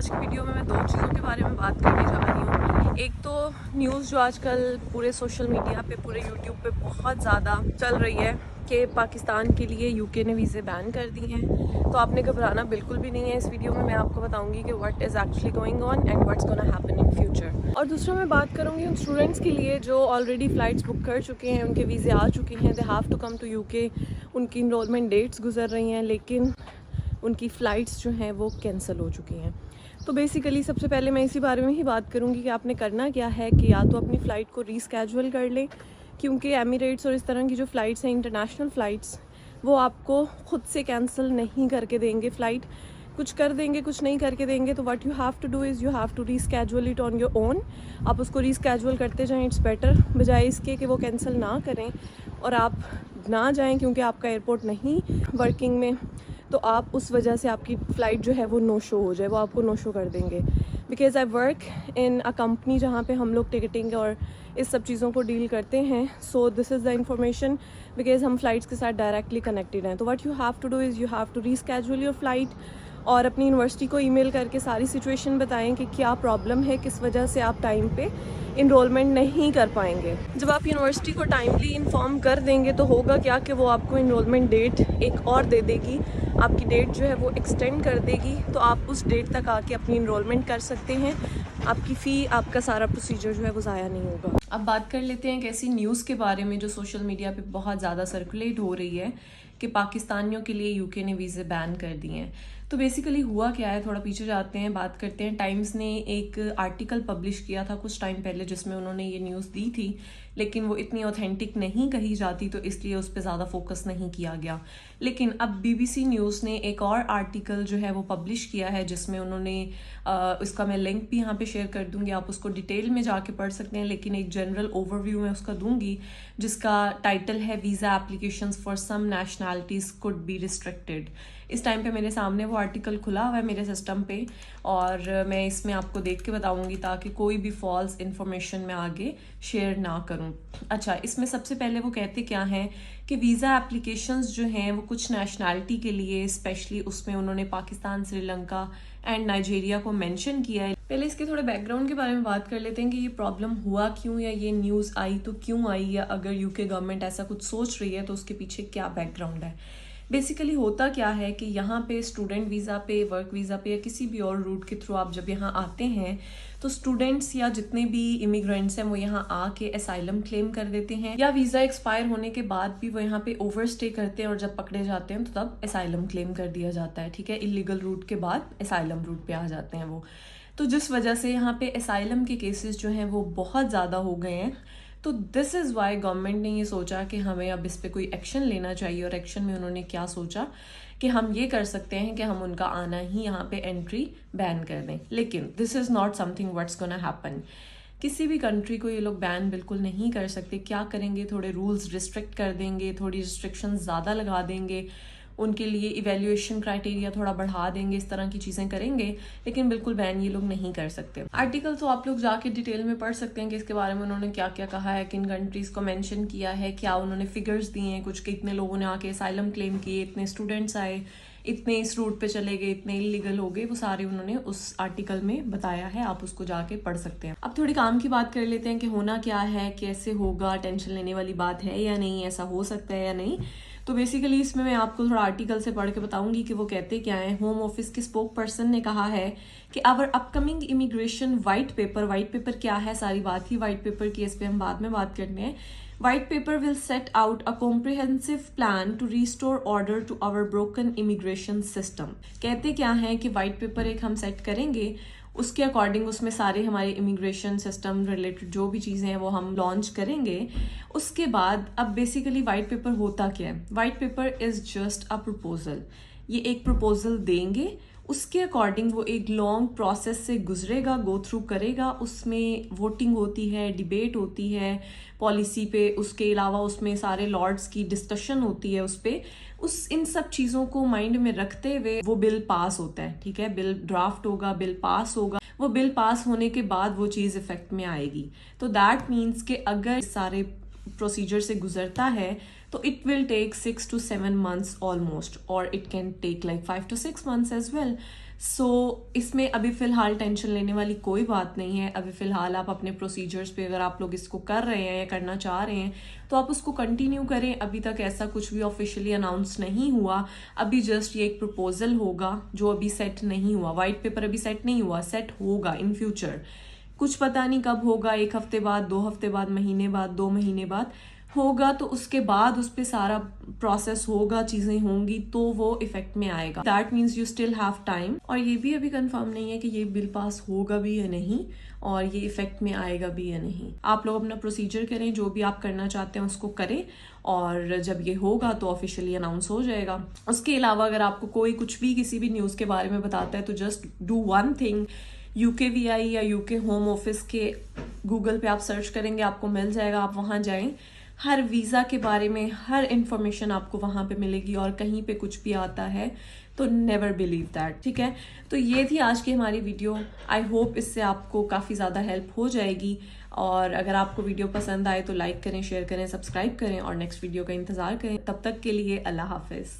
آج کی ویڈیو میں دو چیزوں کے بارے میں بات کرنے جا رہی ہوں. ایک تو نیوز جو آج کل پورے سوشل میڈیا پہ پورے یوٹیوب پہ بہت زیادہ چل رہی ہے کہ پاکستان کے لیے یو کے نے ویزے بین کر دی ہیں. تو آپ نے گھبرانا بالکل بھی نہیں ہے. اس ویڈیو میں آپ کو بتاؤں گی کہ what is actually going on and what's gonna happen in future. اور دوسرا میں بات کروں گی ان اسٹوڈنٹس کے لیے جو آلریڈی فلائٹس بک کر چکے ہیں, ان کے ویزے آ چکے ہیں, they have to come to you کے. ان کی انرولمنٹ ڈیٹس گزر رہی ہیں لیکن ان کی فلائٹس جو ہیں وہ کینسل ہو چکی ہیں. تو بیسیکلی سب سے پہلے میں اسی بارے میں ہی بات کروں گی کہ آپ نے کرنا کیا ہے کہ یا تو اپنی فلائٹ کو ریسکیجول کر لیں, کیونکہ ایمریٹس اور اس طرح کی جو فلائٹس ہیں انٹرنیشنل فلائٹس وہ آپ کو خود سے کینسل نہیں کر کے دیں گے. فلائٹ کچھ کر دیں گے, کچھ نہیں کر کے دیں گے. تو what you have to do is you have to reschedule it on your own. آپ اس کو ریسکیجول کرتے جائیں, اٹس بیٹر, بجائے اس کے کہ وہ کینسل نہ کریں اور آپ نہ جائیں کیونکہ آپ کا ایئرپورٹ نہیں ورکنگ میں, تو آپ اس وجہ سے آپ کی فلائٹ جو ہے وہ نو شو ہو جائے, وہ آپ کو نو شو کر دیں گے. Because I work in a company جہاں پہ ہم لوگ ٹکٹنگ اور اس سب چیزوں کو ڈیل کرتے ہیں. So this is the information, because ہم فلائٹس کے ساتھ ڈائریکٹلی کنیکٹیڈ ہیں. تو what you have to do is you have to reschedule your flight اور اپنی یونیورسٹی کو ای میل کر کے ساری سچویشن بتائیں کہ کیا پرابلم ہے, کس وجہ سے آپ ٹائم پہ انرولمنٹ نہیں کر پائیں گے. جب آپ یونیورسٹی کو ٹائملی انفارم کر دیں گے تو ہوگا کیا کہ وہ آپ کو انرولمنٹ ڈیٹ ایک اور دے دے گی, آپ کی ڈیٹ جو ہے وہ ایکسٹینڈ کر دے گی. تو آپ اس ڈیٹ تک آ کے اپنی انرولمنٹ کر سکتے ہیں. آپ کی فی, آپ کا سارا پروسیجر جو ہے وہ ضائع نہیں ہوگا. اب بات کر لیتے ہیں ایک ایسی نیوز کے بارے میں جو سوشل میڈیا پہ بہت زیادہ سرکولیٹ ہو رہی ہے کہ پاکستانیوں کے لیے یو کے نے ویزے بین کر دیے ہیں. تو بیسیکلی ہوا کیا ہے, تھوڑا پیچھے جاتے ہیں, بات کرتے ہیں. ٹائمز نے ایک آرٹیکل پبلش کیا تھا کچھ ٹائم پہلے جس میں انہوں نے یہ نیوز دی تھی, لیکن وہ اتنی اوتھینٹک نہیں کہی جاتی تو اس لیے اس پہ زیادہ فوکس نہیں کیا گیا. لیکن اب بی بی سی نیوز نے ایک اور آرٹیکل جو ہے وہ پبلش کیا ہے جس میں انہوں نے اس کا میں لنک بھی یہاں پہ شیئر کر دوں گی, آپ اس کو ڈیٹیل میں جا کے پڑھ سکتے ہیں. لیکن ایک جنرل اوور ویو میں اس کا دوں گی جس کا ٹائٹل ہے visa applications for some nationalities could be restricted. اس ٹائم پہ میرے سامنے وہ آرٹیکل کھلا ہوا ہے میرے سسٹم پہ, اور میں اس میں آپ کو دیکھ کے بتاؤں گی تاکہ کوئی بھی فالس انفارمیشن میں آگے شیئر نہ کروں. اچھا, اس میں سب سے پہلے وہ کہتے کیا ہیں کہ ویزا اپلیکیشنز جو ہیں وہ کچھ نیشنلٹی کے لیے, اسپیشلی اس میں انہوں نے پاکستان, سری لنکا اینڈ نائجیریا کو مینشن کیا ہے. پہلے اس کے تھوڑے بیک گراؤنڈ کے بارے میں بات کر لیتے ہیں کہ یہ پرابلم ہوا کیوں, یا یہ نیوز آئی تو کیوں آئی, یا اگر یو کے گورنمنٹ ایسا کچھ سوچ رہی ہے تو اس کے پیچھے کیا بیک گراؤنڈ ہے. بیسیکلی ہوتا کیا ہے کہ یہاں پہ اسٹوڈنٹ ویزا پہ, ورک ویزا پہ یا کسی بھی اور روٹ کے تھرو آپ جب یہاں آتے ہیں تو اسٹوڈنٹس یا جتنے بھی امیگرینٹس ہیں وہ یہاں آ کے اسائلم کلیم کر دیتے ہیں, یا ویزا ایکسپائر ہونے کے بعد بھی وہ یہاں پہ اوور اسٹے کرتے ہیں اور جب پکڑے جاتے ہیں تو تب اسائلم کلیم کر دیا جاتا ہے. ٹھیک ہے, انلیگل روٹ کے بعد اسائلم روٹ پہ آ جاتے ہیں وہ. تو جس وجہ سے یہاں پہ اسائلم کے کیسز جو ہیں وہ بہت زیادہ ہو گئے ہیں. تو دس از وائی گورنمنٹ نے یہ سوچا کہ ہمیں اب اس پہ کوئی ایکشن لینا چاہیے. اور ایکشن میں انہوں نے کیا سوچا کہ ہم یہ کر سکتے ہیں کہ ہم ان کا آنا ہی یہاں پہ انٹری بین کر دیں. لیکن this is not something what's gonna happen. کسی بھی کنٹری کو یہ لوگ بین بالکل نہیں کر سکتے. کیا کریں گے, تھوڑے رولز ریسٹرکٹ کر دیں گے, تھوڑی ریسٹرکشن زیادہ لگا دیں گے, ان کے لیے ایویلیویشن کرائٹیریا تھوڑا بڑھا دیں گے, اس طرح کی چیزیں کریں گے, لیکن بالکل بین یہ لوگ نہیں کر سکتے. آرٹیکل تو آپ لوگ جا کے ڈیٹیل میں پڑھ سکتے ہیں کہ اس کے بارے میں انہوں نے کیا کیا کہا ہے, کن کنٹریز کو مینشن کیا ہے, کیا انہوں نے فگرز دیے ہیں, کچھ کتنے لوگوں نے آ کے اسائلم کلیم کیے, اتنے اسٹوڈنٹس آئے, اتنے اس روٹ پہ چلے گئے, اتنے انلیگل ہو گئے, وہ سارے انہوں نے اس آرٹیکل میں بتایا ہے. آپ اس کو جا کے پڑھ سکتے ہیں. اب تھوڑی کام کی بات کر لیتے ہیں کہ ہونا کیا ہے, کیسے ہوگا, ٹینشن لینے والی بات ہے یا نہیں, ایسا ہو سکتا ہے یا نہیں. تو بیسیکلی اس میں آپ کو تھوڑا آرٹیکل سے پڑھ کے بتاؤں گی کہ وہ کہتے کیا ہیں. ہوم آفس کے اسپوک پرسن نے کہا ہے کہ our upcoming immigration white paper کیا ہے, ساری بات ہی وائٹ پیپر کی, اس پہ ہم بعد میں بات کرنے ہیں. White paper will set out a comprehensive plan to restore order to our broken immigration system. کہتے کیا ہیں کہ وائٹ پیپر ایک ہم سیٹ کریں گے, اس کے اکارڈنگ اس میں سارے ہمارے امیگریشن سسٹم ریلیٹڈ جو بھی چیزیں ہیں وہ ہم لانچ کریں گے. اس کے بعد اب بیسیکلی وائٹ پیپر ہوتا کیا ہے. White paper is just a proposal. یہ ایک پروپوزل دیں گے, اس کے اکارڈنگ وہ ایک لانگ پروسیس سے گزرے گا, گو تھرو کرے گا. اس میں ووٹنگ ہوتی ہے, ڈیبیٹ ہوتی ہے پالیسی پہ, اس کے علاوہ اس میں سارے لارڈس کی ڈسکشن ہوتی ہے اس پہ. ان سب چیزوں کو مائنڈ میں رکھتے ہوئے وہ بل پاس ہوتا ہے. ٹھیک ہے, بل ڈرافٹ ہوگا, بل پاس ہوگا. وہ بل پاس ہونے کے بعد وہ چیز افیکٹ میں آئے گی. تو دیٹ مینس کہ اگر سارے پروسیجر سے گزرتا ہے تو it will take 6 to 7 months almost, اور it can take like 5 to 6 months as well. So اس میں ابھی فی الحال ٹینشن لینے والی کوئی بات نہیں ہے. ابھی فی الحال آپ اپنے پروسیجرز پہ, اگر آپ لوگ اس کو کر رہے ہیں یا کرنا چاہ رہے ہیں تو آپ اس کو کنٹینیو کریں. ابھی تک ایسا کچھ بھی آفیشیلی اناؤنس نہیں ہوا. ابھی جسٹ یہ ایک پروپوزل ہوگا جو ابھی سیٹ نہیں ہوا, وائٹ پیپر ابھی سیٹ نہیں ہوا, سیٹ ہوگا ان فیوچر. کچھ پتہ نہیں کب ہوگا, 1 ہفتے بعد, 2 ہفتے بعد, مہینے بعد, 2 مہینے بعد ہوگا. تو اس کے بعد اس پہ سارا پروسیس ہوگا, چیزیں ہوں گی تو وہ افیکٹ میں آئے گا. That means you still have time. اور یہ بھی ابھی کنفرم نہیں ہے کہ یہ بل پاس ہوگا بھی یا نہیں, اور یہ افیکٹ میں آئے گا بھی یا نہیں. آپ لوگ اپنا پروسیجر کریں, جو بھی آپ کرنا چاہتے ہیں اس کو کریں, اور جب یہ ہوگا تو آفیشیلی اناؤنس ہو جائے گا. اس کے علاوہ اگر آپ کو کوئی کچھ بھی کسی بھی نیوز کے بارے میں بتاتا ہے تو just do one thing, UKVI یا UK ہوم آفس کے گوگل پہ آپ سرچ کریں گے, آپ کو مل جائے گا. آپ وہاں جائیں, ہر ویزا کے بارے میں ہر انفارمیشن آپ کو وہاں پہ ملے گی. اور کہیں پہ کچھ بھی آتا ہے تو نیور بلیو دیٹ, ٹھیک ہے. تو یہ تھی آج کی ہماری ویڈیو. آئی ہوپ اس سے آپ کو کافی زیادہ ہیلپ ہو جائے گی. اور اگر آپ کو ویڈیو پسند آئے تو لائک کریں, شیئر کریں, سبسکرائب کریں, اور نیکسٹ ویڈیو کا انتظار کریں. تب تک کے لیے اللہ حافظ.